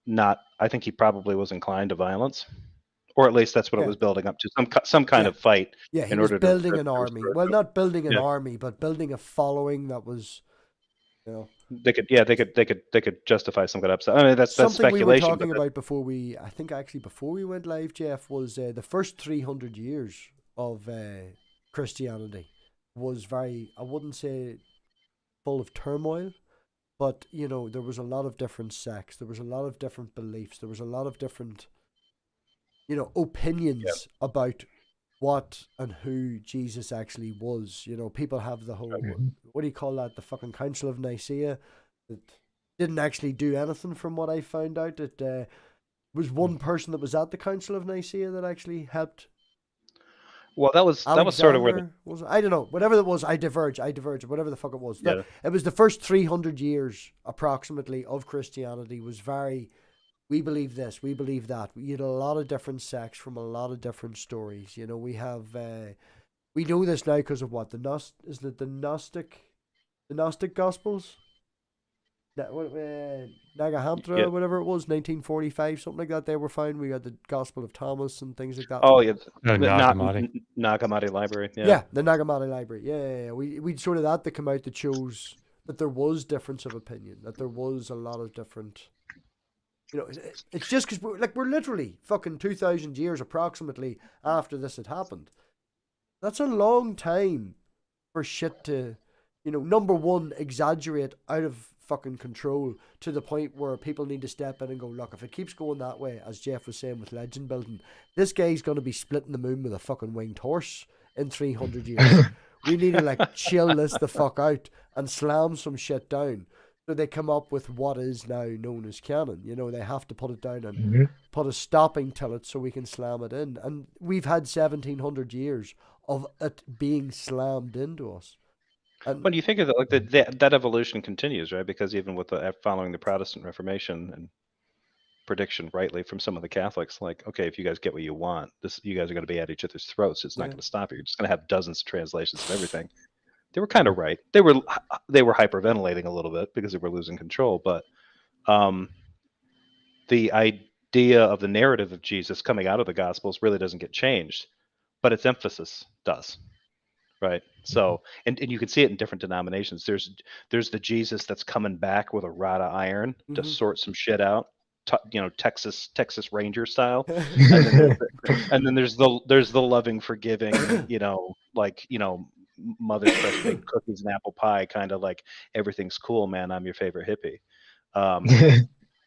not. I think he probably was inclined to violence, or at least that's what it was building up to, some kind of fight. Yeah, he in was order building to an army. Well, not building an Yeah. army, but building a following that was, They could justify some kind of upset. I mean, that's something we were speculation. talking about before we went live, Jeff, was the first 300 years of Christianity was very, I wouldn't say full of turmoil, but there was a lot of different sects, there was a lot of different beliefs, there was a lot of different opinions about what and who Jesus actually was. People have the whole, what do you call that, the fucking Council of Nicaea, that didn't actually do anything from what I found out. It was one person that was at the Council of Nicaea that actually helped. Well, that was sort of where I don't know, whatever it was. I diverge, whatever the fuck it was. Yeah. It was the first 300 years approximately of Christianity was very, we believe this, we believe that. We had a lot of different sects from a lot of different stories. We have, we know this now because of what? The Gnostic Gospels? Nagahamtra, whatever it was, 1945, something like that. They were found. We had the Gospel of Thomas and things like that. Oh yeah, Nagamati Library. Yeah, the Nagamati Library. Yeah. We sort of that come out that shows that there was difference of opinion, that there was a lot of different. It's just because we're literally fucking 2,000 years approximately after this had happened. That's a long time for shit to, number one, exaggerate out of fucking control to the point where people need to step in and go, look, if it keeps going that way, as Jeff was saying with legend building, this guy's going to be splitting the moon with a fucking winged horse in 300 years. We need to chill this the fuck out and slam some shit down. So they come up with what is now known as canon. They have to put it down and put a stopping till it so we can slam it in. And we've had 1,700 years of it being slammed into us. And when you think of it, that evolution continues, right? Because even with following the Protestant Reformation and prediction rightly from some of the Catholics, okay, if you guys get what you want, you guys are going to be at each other's throats. It's not going to stop you. You're just going to have dozens of translations of everything. They were kind of right. They were hyperventilating a little bit because they were losing control, but the idea of the narrative of Jesus coming out of the Gospels really doesn't get changed, but its emphasis does, right? So, and you can see it in different denominations. There's the Jesus that's coming back with a rod of iron to sort some shit out, Texas Ranger style, and then there's the loving, forgiving, mother's fresh baked cookies and apple pie, kind of like everything's cool, man. I'm your favorite hippie.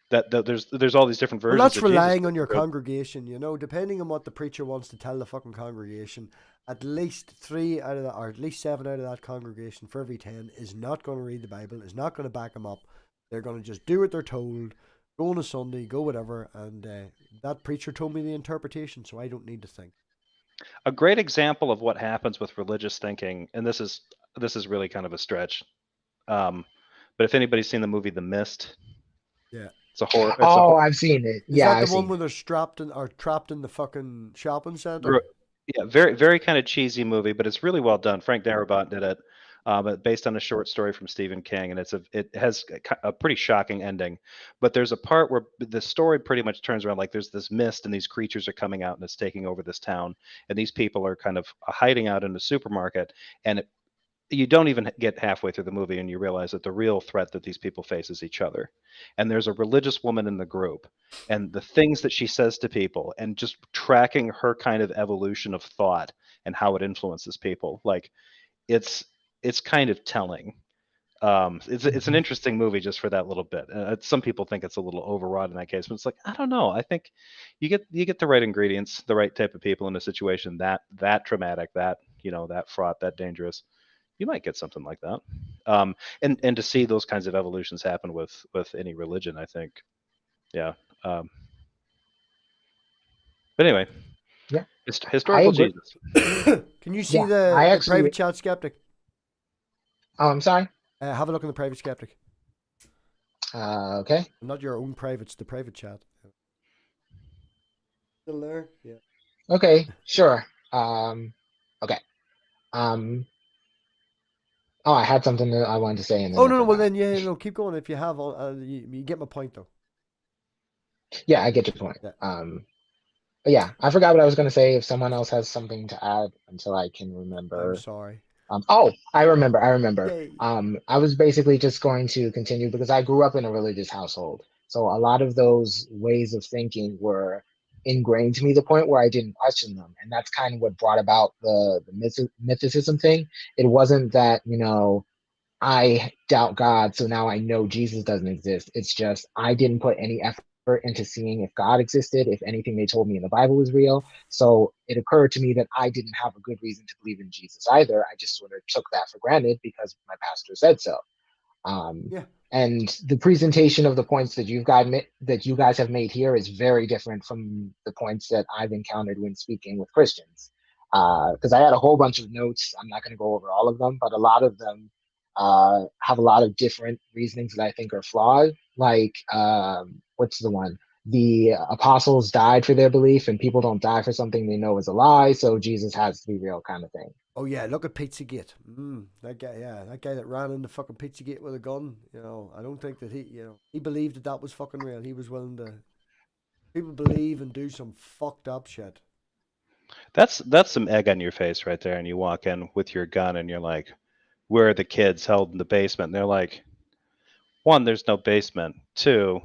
There's all these different versions. Well, that's relying on your congregation, depending on what the preacher wants to tell the fucking congregation. At least 3 out of that, or at least 7 out of that congregation for every 10 is not going to read the Bible, is not going to back them up. They're going to just do what they're told, go on a Sunday, go whatever, and that preacher told me the interpretation, so I don't need to think. A great example of what happens with religious thinking, and this is really kind of a stretch, but if anybody's seen the movie The Mist, it's a horror. I've seen it. Is that the one where they're trapped in the fucking shopping center? Yeah, very, very kind of cheesy movie, but it's really well done. Frank Darabont did it, but based on a short story from Stephen King, and it has a pretty shocking ending. But there's a part where the story pretty much turns around, there's this mist and these creatures are coming out and it's taking over this town, and these people are kind of hiding out in a supermarket, and you don't even get halfway through the movie and you realize that the real threat that these people face is each other. And there's a religious woman in the group, and the things that she says to people, and just tracking her kind of evolution of thought and how it influences people, it's kind of telling. It's an interesting movie just for that little bit. Some people think it's a little overwrought in that case, but it's I don't know. I think you get the right ingredients, the right type of people in a situation that traumatic, that that fraught, that dangerous. You might get something like that. And to see those kinds of evolutions happen with any religion, I think, yeah. But anyway, yeah, historical Jesus. Can you see Yeah, the, I the actually. private chat, Skeptic? Oh, I'm sorry. Have a look in the private, Skeptic. Okay. Not your own privates, the private chat. Still there? Yeah. Okay. Sure. Okay. Um. Oh, I had something that I wanted to say, and then Oh I no, well forgot. then yeah, no, keep going if you have. You get my point though. Yeah, I get your point. Yeah. But yeah, I forgot what I was going to say. If someone else has something to add until I can I'm remember. sorry. Oh, I remember. I remember. Yay. I was basically just going to continue because I grew up in a religious household. So a lot of those ways of thinking were ingrained to me to the point where I didn't question them. And that's kind of what brought about the mythicism thing. It wasn't that, I doubt God, so now I know Jesus doesn't exist. It's just I didn't put any effort into seeing if God existed, if anything they told me in the Bible was real. So it occurred to me that I didn't have a good reason to believe in Jesus either. I just sort of took that for granted because my pastor said so. Um, Yeah. and the presentation of the points that you guys have made here is very different from the points that I've encountered when speaking with Christians. Because I had a whole bunch of notes. I'm not going to go over all of them, but a lot of them have a lot of different reasonings that I think are flawed. Like, what's the one? The apostles died for their belief, and people don't die for something they know is a lie. So Jesus has to be real, kind of thing. Oh yeah, look at Pizzagate. That guy, yeah, that guy that ran into fucking Pizzagate with a gun. I don't think that he believed that was fucking real. He was willing to. People believe and do some fucked up shit. That's some egg on your face right there, and you walk in with your gun, and you're like, "Where are the kids held in the basement?" And they're like, "One, there's no basement. Two,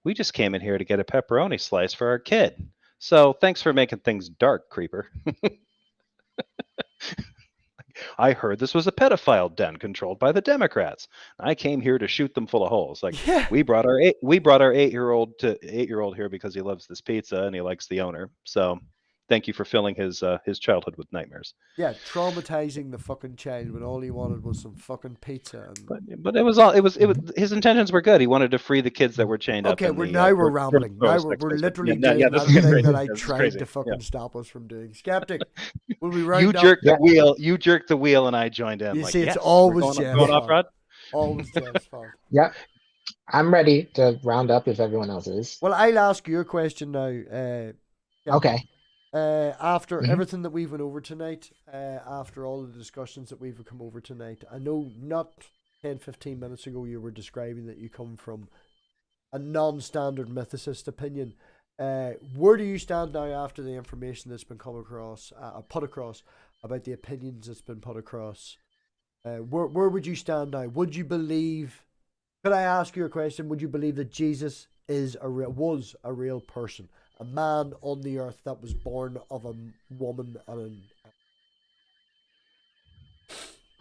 we just came in here to get a pepperoni slice for our kid. So thanks for making things dark, creeper." I heard this was a pedophile den controlled by the Democrats. I came here to shoot them full of holes. Like Yeah. we brought our 8-year-old here because he loves this pizza and he likes the owner. So thank you for filling his childhood with nightmares. Yeah, traumatizing the fucking child when all he wanted was some fucking pizza. But it was his intentions were good. He wanted to free the kids that were chained up. Okay, In the, we're for rambling. Now we're sex literally basement. Yeah, doing this that is thing crazy. that I This is tried crazy. to fucking Yeah. stop us from doing. Skeptic, will we You round up? jerked the wheel. You jerked the wheel, and I joined in. You Like, see, it's yes, we're always going, Jeff's going off fault. road. Always Jeff's fault. Yep. I'm ready to round up if everyone else is. Well, I'll ask you a question now. Okay. After Mhm. everything that we've went over tonight, after all the discussions that we've come over tonight, I know not 10, 15 minutes ago you were describing that you come from a non-standard mythicist opinion. Where do you stand now after the information that's been put across about the opinions that's been put across? Where would you stand now? Would you believe? Could I ask you a question? Would you believe that Jesus was a real person, a man on the earth that was born of a woman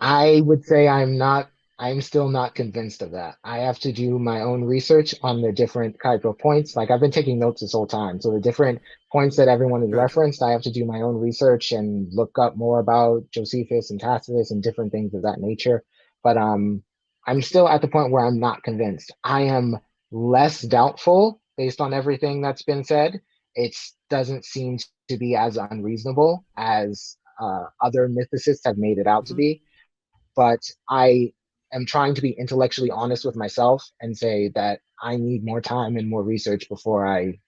I would say I'm still not convinced of that. I have to do my own research on the different type of points. Like I've been taking notes this whole time. So the different points that everyone has Good. referenced, I have to do my own research and look up more about Josephus and Tacitus and different things of that nature. But I'm still at the point where I'm not convinced. I am less doubtful based on everything that's been said. It doesn't seem to be as unreasonable as other mythicists have made it out to be, but I am trying to be intellectually honest with myself and say that I need more time and more research before I,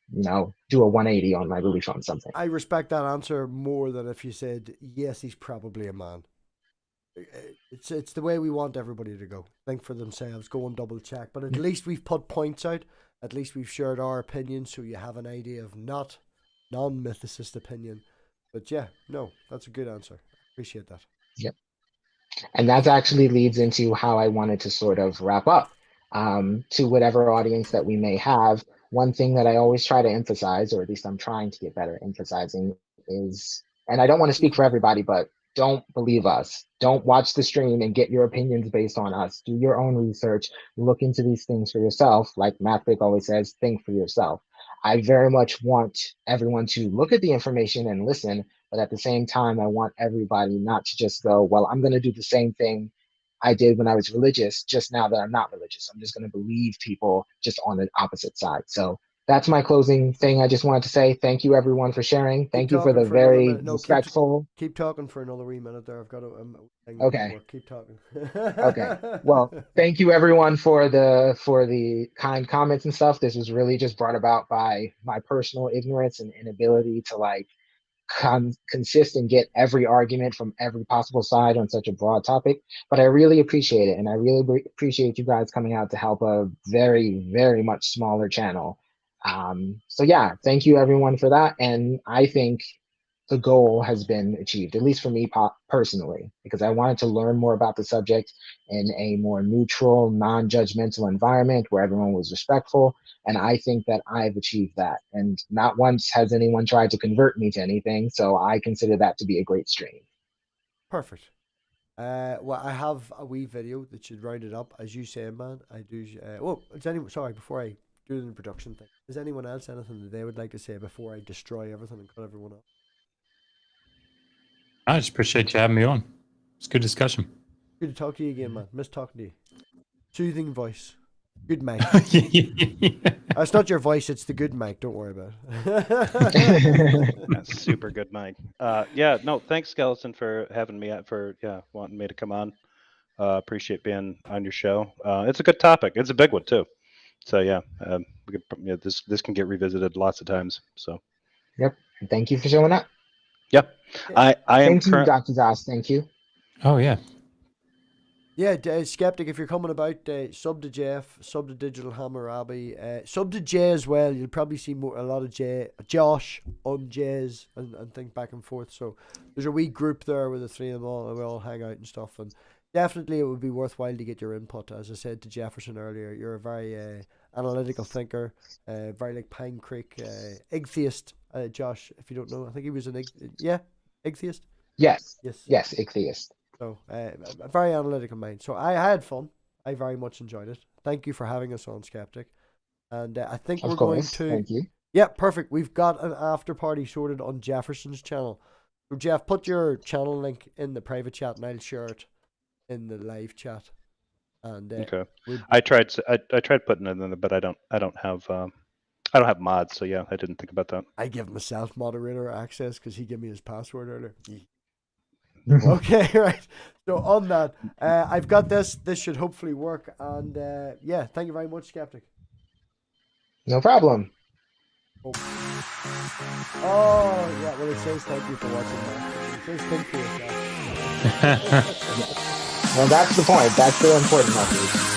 do a 180 on my belief on something. I respect that answer more than if you said yes, he's probably a man. It's the way we want everybody to go. Think for themselves, go and double check. But at least we've put points out. At least we've shared our opinion, so you have an idea of not non-mythicist opinion. But yeah, no, that's a good answer. Appreciate that. Yep. And that actually leads into how I wanted to sort of wrap up. To whatever audience that we may have, one thing that I always try to emphasize, or at least I'm trying to get better at emphasizing, is, and I don't want to speak for everybody, but don't believe us. Don't watch the stream and get your opinions based on us. Do your own research. Look into these things for yourself. Like Mathvic always says, think for yourself. I very much want everyone to look at the information and listen, but at the same time, I want everybody not to just go, well, I'm going to do the same thing I did when I was religious, just now that I'm not religious. I'm just going to believe people just on the opposite side. So that's my closing thing. I just wanted to say thank you everyone for sharing. Keep Thank you for talking the for another very minute. No, respectful. keep talking for another wee minute there. I've got a thing with Okay. work. Keep talking. Okay. Well, thank you everyone for the kind comments and stuff. This was really just brought about by my personal ignorance and inability to like consist and get every argument from every possible side on such a broad topic. But I really appreciate it, and I really appreciate you guys coming out to help a very, very much smaller channel. So yeah, thank you everyone for that, and I think the goal has been achieved, at least for me personally, because I wanted to learn more about the subject in a more neutral, non-judgmental environment where everyone was respectful. And I think that I've achieved that. And not once has anyone tried to convert me to anything. So I consider that to be a great stream. Perfect. Well, I have a wee video that should round it up. As you say, man, I do. Is anyone, sorry, before I do the introduction thing, is anyone else anything that they would like to say before I destroy everything and cut everyone off? I just appreciate you having me on. It's a good discussion. Good to talk to you again, man. Miss talking to you. Soothing voice. Good mic. It's not your voice, it's the good mic. Don't worry about it. That's super good, Mike. Yeah, no, thanks, Skeleton, for having me, wanting me to come on. Appreciate being on your show. It's a good topic. It's a big one too. So yeah, this can get revisited lots of times. So. Yep. And thank you for showing up. Yep. I am. Thank you, Dr. Doss. Thank you. Oh yeah. Yeah, Skeptic, if you're coming about, sub to Jeff, sub to Digital Hammurabi, sub to Jay as well. You'll probably see a lot of Josh on Jay's and think back and forth. So there's a wee group there with the three of them all, and we all hang out and stuff. And definitely it would be worthwhile to get your input. As I said to Jefferson earlier, you're a very analytical thinker, very like Pine Creek, atheist, Josh, if you don't know. I think he was an atheist? Yes. Yes. Yes, atheist. So, a very analytical mind. So I had fun. I very much enjoyed it. Thank you for having us on, Skeptic. And I think we're going to... Thank you. Yeah, perfect. We've got an after party sorted on Jefferson's channel. So Jeff, put your channel link in the private chat and I'll share it in the live chat. And okay. I tried putting it in there, but I don't have mods, so yeah, I didn't think about that. I give myself moderator access because he gave me his password earlier. Okay, right. So on that, I've got this. This should hopefully work. And yeah, thank you very much, Skeptic. No problem. Oh yeah, well it says thank you for watching that. It says think for yourself. Well, that's the point. That's the important message.